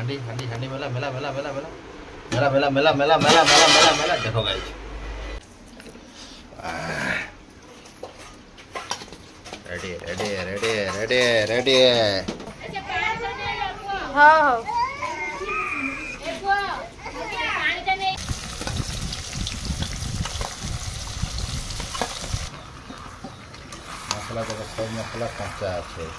हांडी हांडी हांडी मेला मेला मेला मेला मेला मेला मेला मेला मेला मेला मेला मेला मेला देखो guys ready ready ready ready ready हां हां मसला देखो सब मसला कच्चा আছে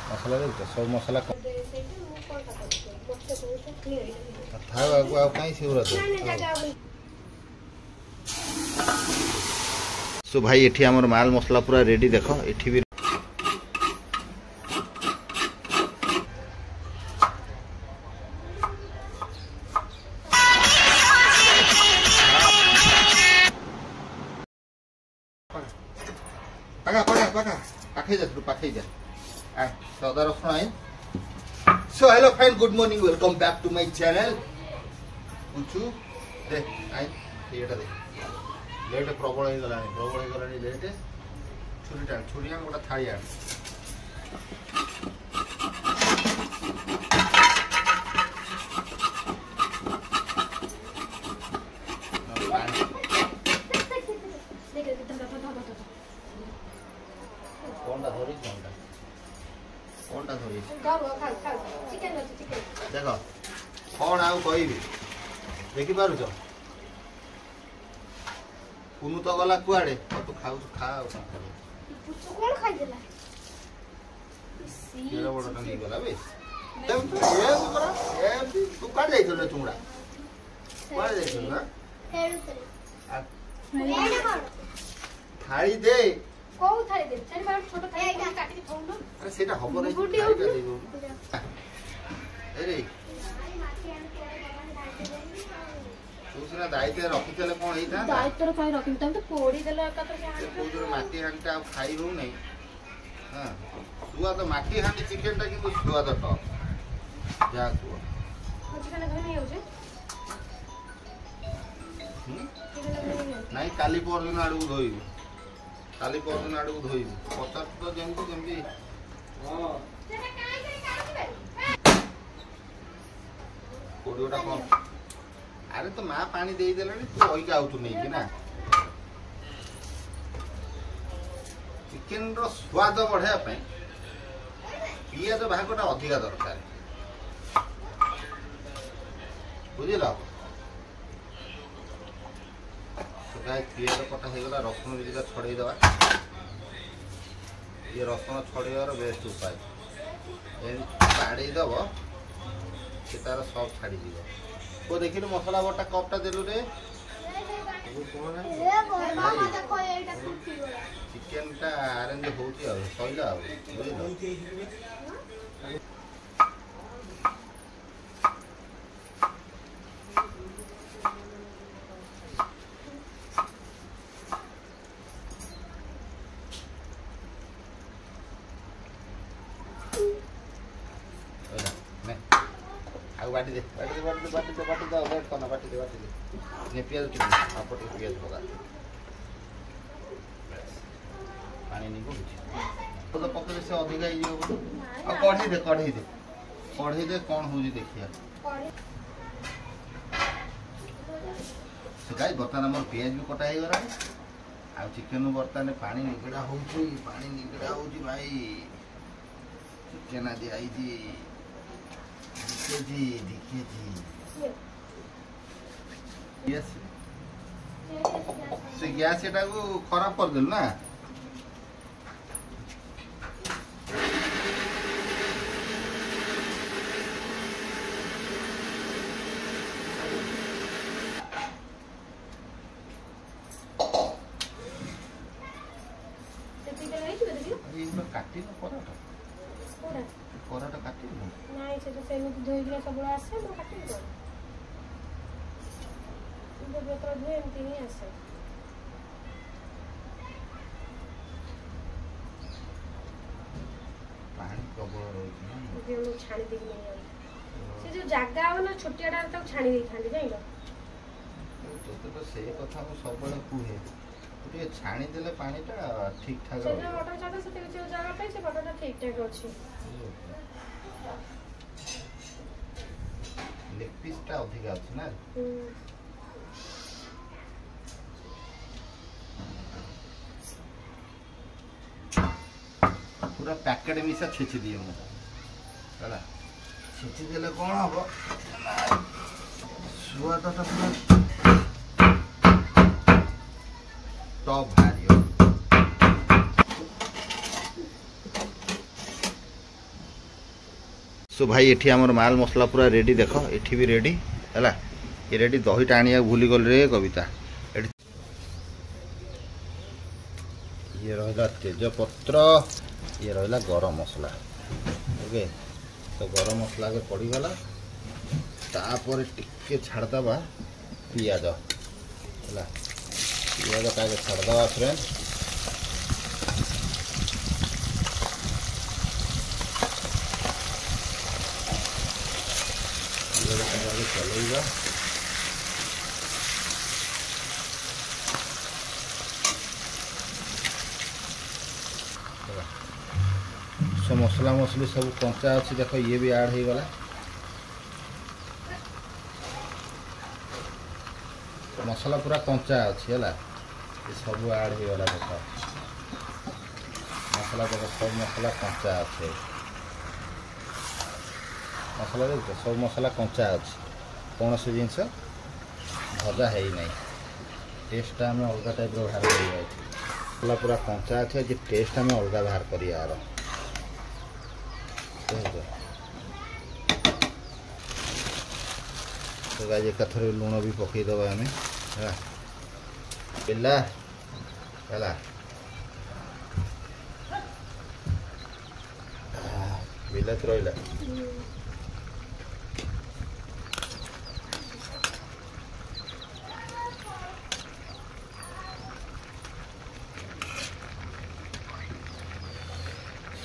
मसला देखो सब मसला था कहीं से सो भाई एठी हमर माल मसला पूरा रेडी देखो एठी भी पाका पाका पाका पाखै जा पाखै जा आ सदा रखना है so hello friend good morning welcome back to my channel कुछु दे आई एटा दे लेट प्रबल हो गलानी लेट छुरी गोटा थाली आन देख कौन आउ कह देखी पारुच पुनु तो गला कुआड़े तू खाऊ खा बड़ा नहीं गला बे तू काट जाइल चुंगड़ा कुआड़े जाइल ना थाली दे को थाली दे चारि बार छोट थाली काटी के थौन अरे सेटा हबो रे अरे दूसरा दायित्व रखिले कौन होता दायित्व काय रखिम तम तो पोड़ी देला का तो पूजर माटी हांडा खाई हो नहीं हां सुआ तो माटी हांडी चिकन टा किंतु सुआ तो टॉप जा सुआ चिकन घर नहीं हो जे नहीं काली पर दिन आडू धोई काली पर दिन आडू धोई पचास तो जेमती जेमती हां कोडोटा कौन अरे तो माँ पानी दे देलानी तू ओइका आउतु नहीं कि ना चिकन रो स्वाद बढ़िया पे पियाज भागटा अधिका दरकार बुझिल गाय पियाज कटा हो गला रसुण दिटा छड़े दवा ये रसुण छड़ेवार बेस्ट उपाय छाड़ी दब से तार सब छाड़ी जीव को देखिल मसला बटा कपटा देलु रे चिकन टा अरेंज होउची आ सइला आ बाटी दे बाटी दे बाटी दे बाटी दे बाटी दे वेट करना बाटी दे ने पियाज की आपट पियाज पका पानी नहीं गुछ तो पकड़े से अधिक ही हो आ कढ़ी दे कौन होजी देखिया से गाय बर्तन हमर पियाज भी कटा ही गरा आ चिकन बर्तन पानी निगड़ा होउची भाई चिकन आदि आई जी देखिए जी यस से गैस एटा को खराब कर देल ना काटी कोराटा काटी नहीं से तो सेमी धोई के सब आसे म काटी दो तो बेतर धोई एमती नहीं आसे पानी प्रबल रही ना ये लोग छानी दे नहीं से जो जगह हो ना छोटिया डाल तक छानी दे थांदी जाइलो तो से कथा को सब बड़े कुहे तो छाणी देले पानी टा ठीक ठाक से जो मटर चाटा से जगह पे से मटर ठीक ठाक अछि अधिका अछि ना पूरा पैकेट मिसा छेची दिए मु हला छेची देले कोन हबो स्वाद तो पूरा टॉप भारियो सो भाई एठी हमर माल मसला पूरा रेडी देखो एठी भी रेडी हला ये रेडी दही टाणिया भूली गल रे कविता ये रहला तेजपत्र ये रहला गरम मसला ओके तो गरम मसला के पड़ी गला तापर टिके छाड़ दबा पियाज हला पियाज का के छाड़ दबा फ्रेंड ये चलेगा सो मसला मसली सब कंचा अच्छी देखो ये भी ऐड हो गला मसला पूरा कंचा अच्छी है ये सब ऐड हो गला देखो मसला देखो सब मसला कंचा अच्छे मसला देखो सब मसला कंचा अच्छी कौन से जिनस भजा है ही नहीं टेस्ट आम अलग टाइप बाहर कर मसला पूरा कंचा अच्छे जे टेस्ट आम अलग बाहर कर तो गाइस एकाथर लुण भी पकईदबा आम पिला है बिलाती रहा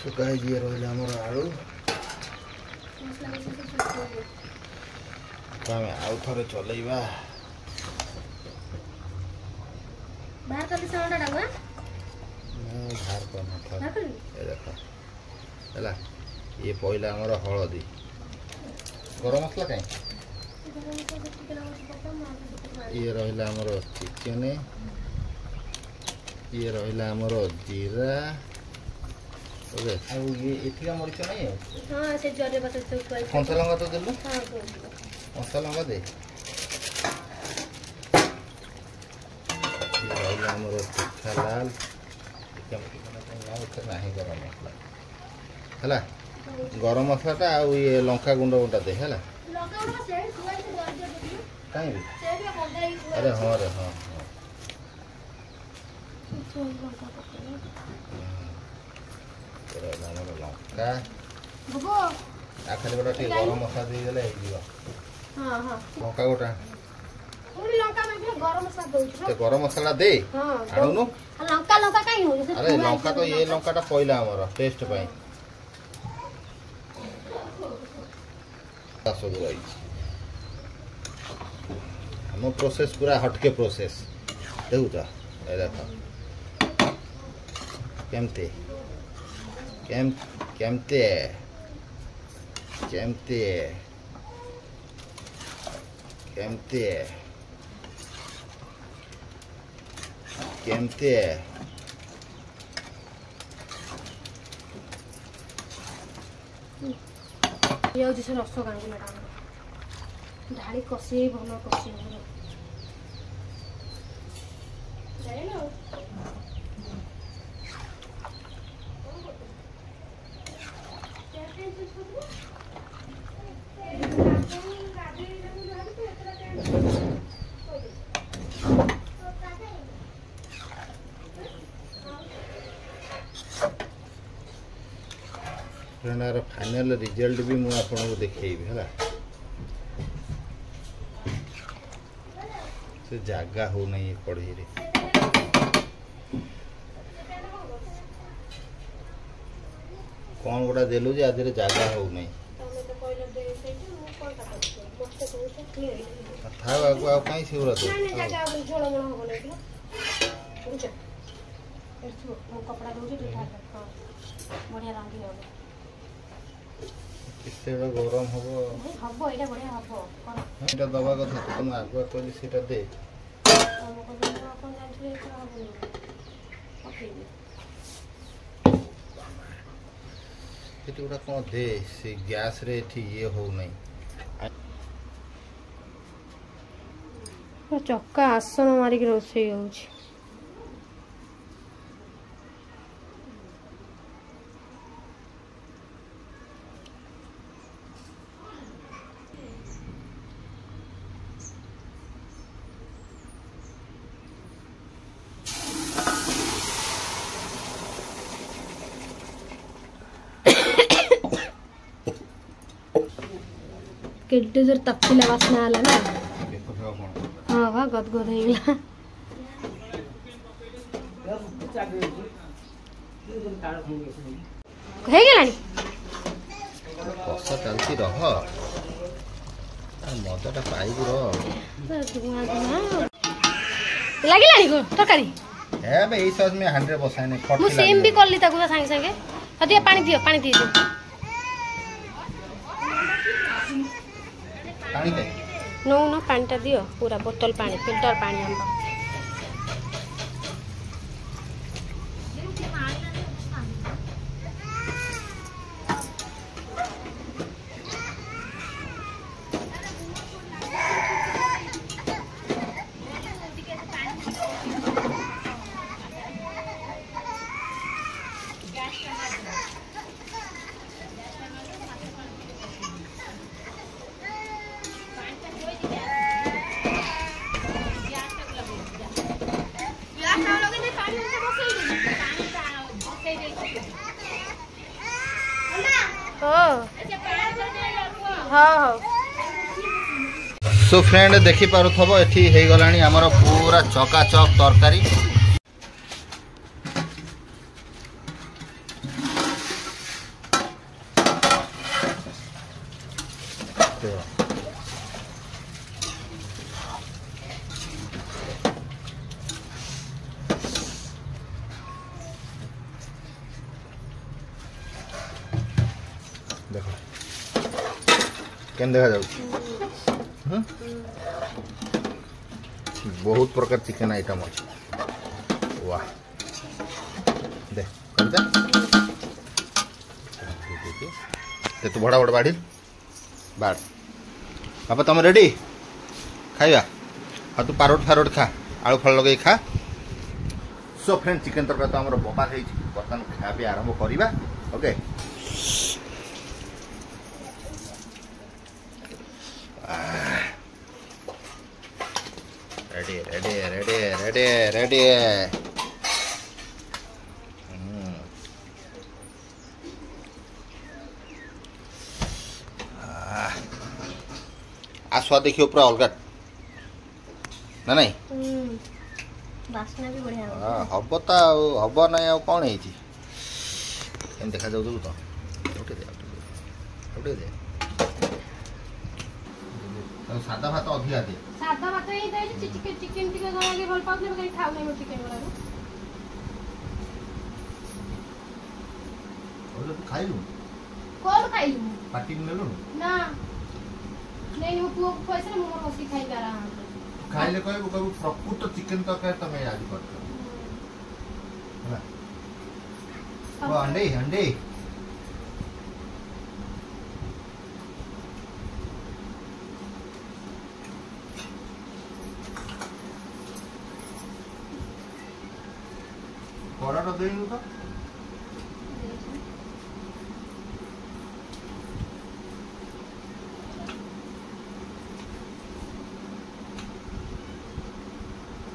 सुखाई दिए रहा आमर आलू आम आउ थे चलवा बाहर कर साउंड डालवा बाहर करना देख है ये पहला आमर हलदी गरम मसला कहीं ये रहा आमर चिकेन ये रहा आमर जीरा ओके अब ये एथिका मरीच नहीं है हां से जरे बस तो कंचा लंका तो देलु हां कंचा लंका दे ये रहा आमर तीखा लाल नहीं गरम मसला है गरम मसलाटा आ ये लंका गुंड गुंडा दे है कहीं भी अरे हाँ रे हाँ लंका खाली गोटा गरम मसला देदेले लंका गोटा गरम मसला दे आणुनु लंका लंका काई हो अरे लंका तो ये लंकाटा पहला हमर टेस्ट पाई हम प्रोसेस पूरा हटके प्रोसेस देखुच देख केमते केमते केमते केमते केमते ये जैसे रस गाँव मैडम ढाड़ी कषि भल कषि फाइनल रिजल्ट भी मुझे आपको देखी है से जगह हो नहीं कढ़ई रे कौन गोटा देलु जे आधे जगह हो नहीं था आगु कहीं से दो कपड़ा बढ़िया रंगी କେତେ ଗରମ ହବ ହବ ଏଇଟା ବଢିଆ ହବ କର ଏଟା ଦବା କଥା ତ ତମେ ଆଗୁଆ କହିଲି ସେଟା ଦେ ଆମ କଥା ଆପଣ ଜାଣିଥିଲେ ଏଇଟା ହବ ପକେଇବି ଏଠି ଗୋଟେ କ'ଣ ଦେ ସେ ଗ୍ୟାସରେ ଏଠି ଇଏ ହଉନାହିଁ ଚକା ଆସନ ମାରିକି ରୋଷେଇ ହଉଛି केड्डे जोर तपकिला वासना आला ना हाँ वा गदगद ହେଇଗଲା ହେଇଗଲାଣି କଷା ଚାଲିଛି ରହ ମଜାଟା ପାଇବୁ ରହ ଲାଗିଲାଣି ତରକାରୀ ଏବେ ଏଇ ସହଜ ମେ ହାଣ୍ଡିରେ ବସାଇନି ମୁଁ ସେମ୍ ବି କଲି ତାକୁ ସାଙ୍ଗେ ସାଙ୍ଗେ ଦିଅ ପାଣି ଦିଅ ପାଣି ଦେ नो ना पानी दियो पूरा बोतल पानी फिल्टर पानी हम सो फ्रेंड देखि पारुथबो एठी हे गलानी हमर पूरा चकाचक तरकारी देखो केन देखा जाउ बहुत प्रकार चिकन आइटम अच्छे वाह दे तू बड़ा बड़ा बाढ़ी बाढ़ बापा तुम रेडी खाइबा हाँ तू पारोट फारोट खा आलू फल लगे खा सो फ्रेंड चिकन तरकारी तो आम बबार हो बर्तमान खाया पी आरंभ करवा okay ready ready ready ready ready स्वाद देखियो पूरा अलग ना नहीं वासना भी बढ़िया हम तो हम ना कौन है देखा जाऊ तो उठे दे सादा भात अधिका दे सादा भात ही दे चिकन चिकन टिके गलागे भल पाउले कहीं खाउ नै म चिकन गलागे ओले तू खाइलु कोन खाइलु पार्टी में लेलु ना नहीं वो पुओ पैसा न मोर बसी खाइ तारा खाइले कहबो प्रकृत चिकन तरकारी तमे आज करतो ना ओ अंडे अंडे कोराटा देनु तो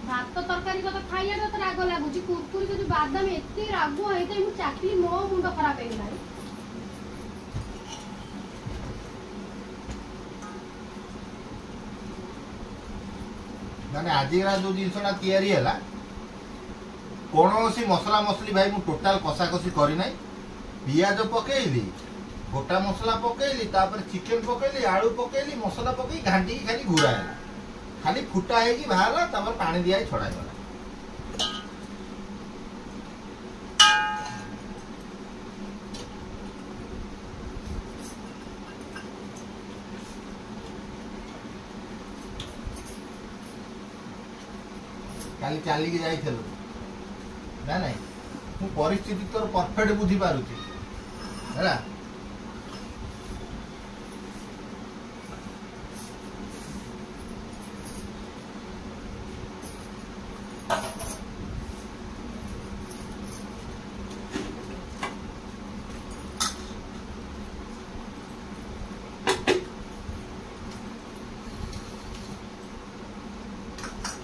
भात तो तरकारी को तो खाइया तो राग लागुची कुरकुरी जो बादाम एते राग होइते मु चाकली मो मुंड खराब हे गेला माने आजिरा जो जिनसना तयारी हैला कौन मसला मसली भाई मु टोटाल कषा कषि करना पियाज पकईली गोटा मसला पकईली चिकेन पकईली आलू पकईली मसला पकई घाटी खाली घूरा है खाली फुटा है बाहर पानी दिया छड़ा गला काली चली के जाइथिलु ना नहीं मु परिस्थिति तोर परफेक्ट बुझी पारुची हैला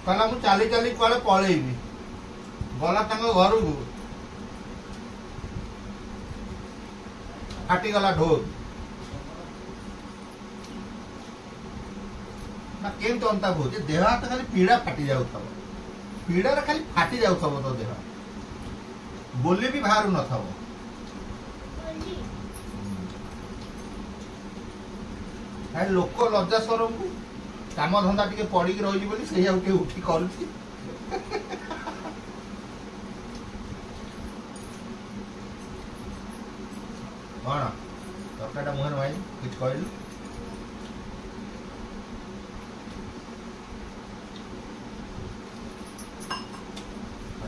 कहला मु चाली चाली कुआड़े पळेइबी गला तांग घर को फाटी गला ढोल ना केम तो अंता हो जे देह हाथ खाली पीड़ा फाटी जाउ थब पीड़ा रे खाली फाटी जाउ थब तो देह बोली भी बाहर न थब है लोक लज्जा शरम को काम धंदा टिके पड़ी रही बोली से उठी करुची कौन तरकाटा मुहर भाई कुछ कहलु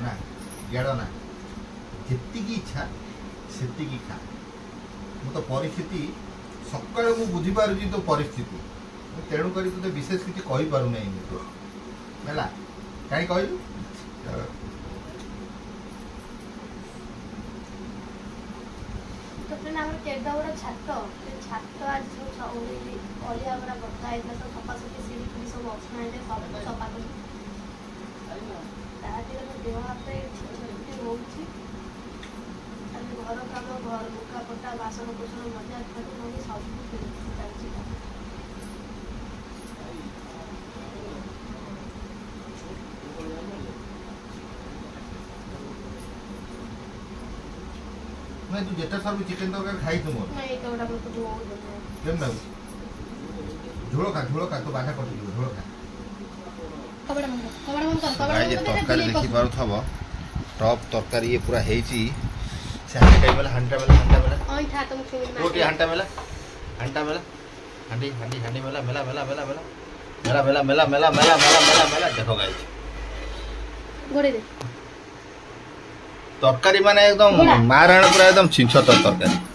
ना गेड़ ना जेतिकी इच्छा सेतिकी खा मु तो परिस्थिति सकाळे मु बुझी पारुची तो परिस्थिति तेणु करी तो विशेष किसी कहि पारु नै हैला काई कहलु तो फ्रेंड हमर केडा बड़ा छात आज सब ओलिया बड़ा बता है तो सफा सफी सीढ़ी पूरी सब ऑप्शन है सब सफा कर ताते तो देह हाथ छुट्टी होउची अभी घर काम घर लुका पटा बासन कुसन मजा खाते होगी सब चलची मैं तू जेटा सब चिकन तरकारी खाई तुम नहीं तो ओटा को बहुत केम ना झोल खा तो बाधा कट दियो झोल खा कबड़ मन कर ये तरकारी देखि पारु थबो टॉप तरकारी ये पूरा हेची साथे टाइम वाला हंटा वाला ओइ था तुम सुन रोटी हंटा वाला हंडी मेला देखो गाइस गोड़े दे तरकारी माने एकदम मारण पूरा एकदम छिंछ तरकारी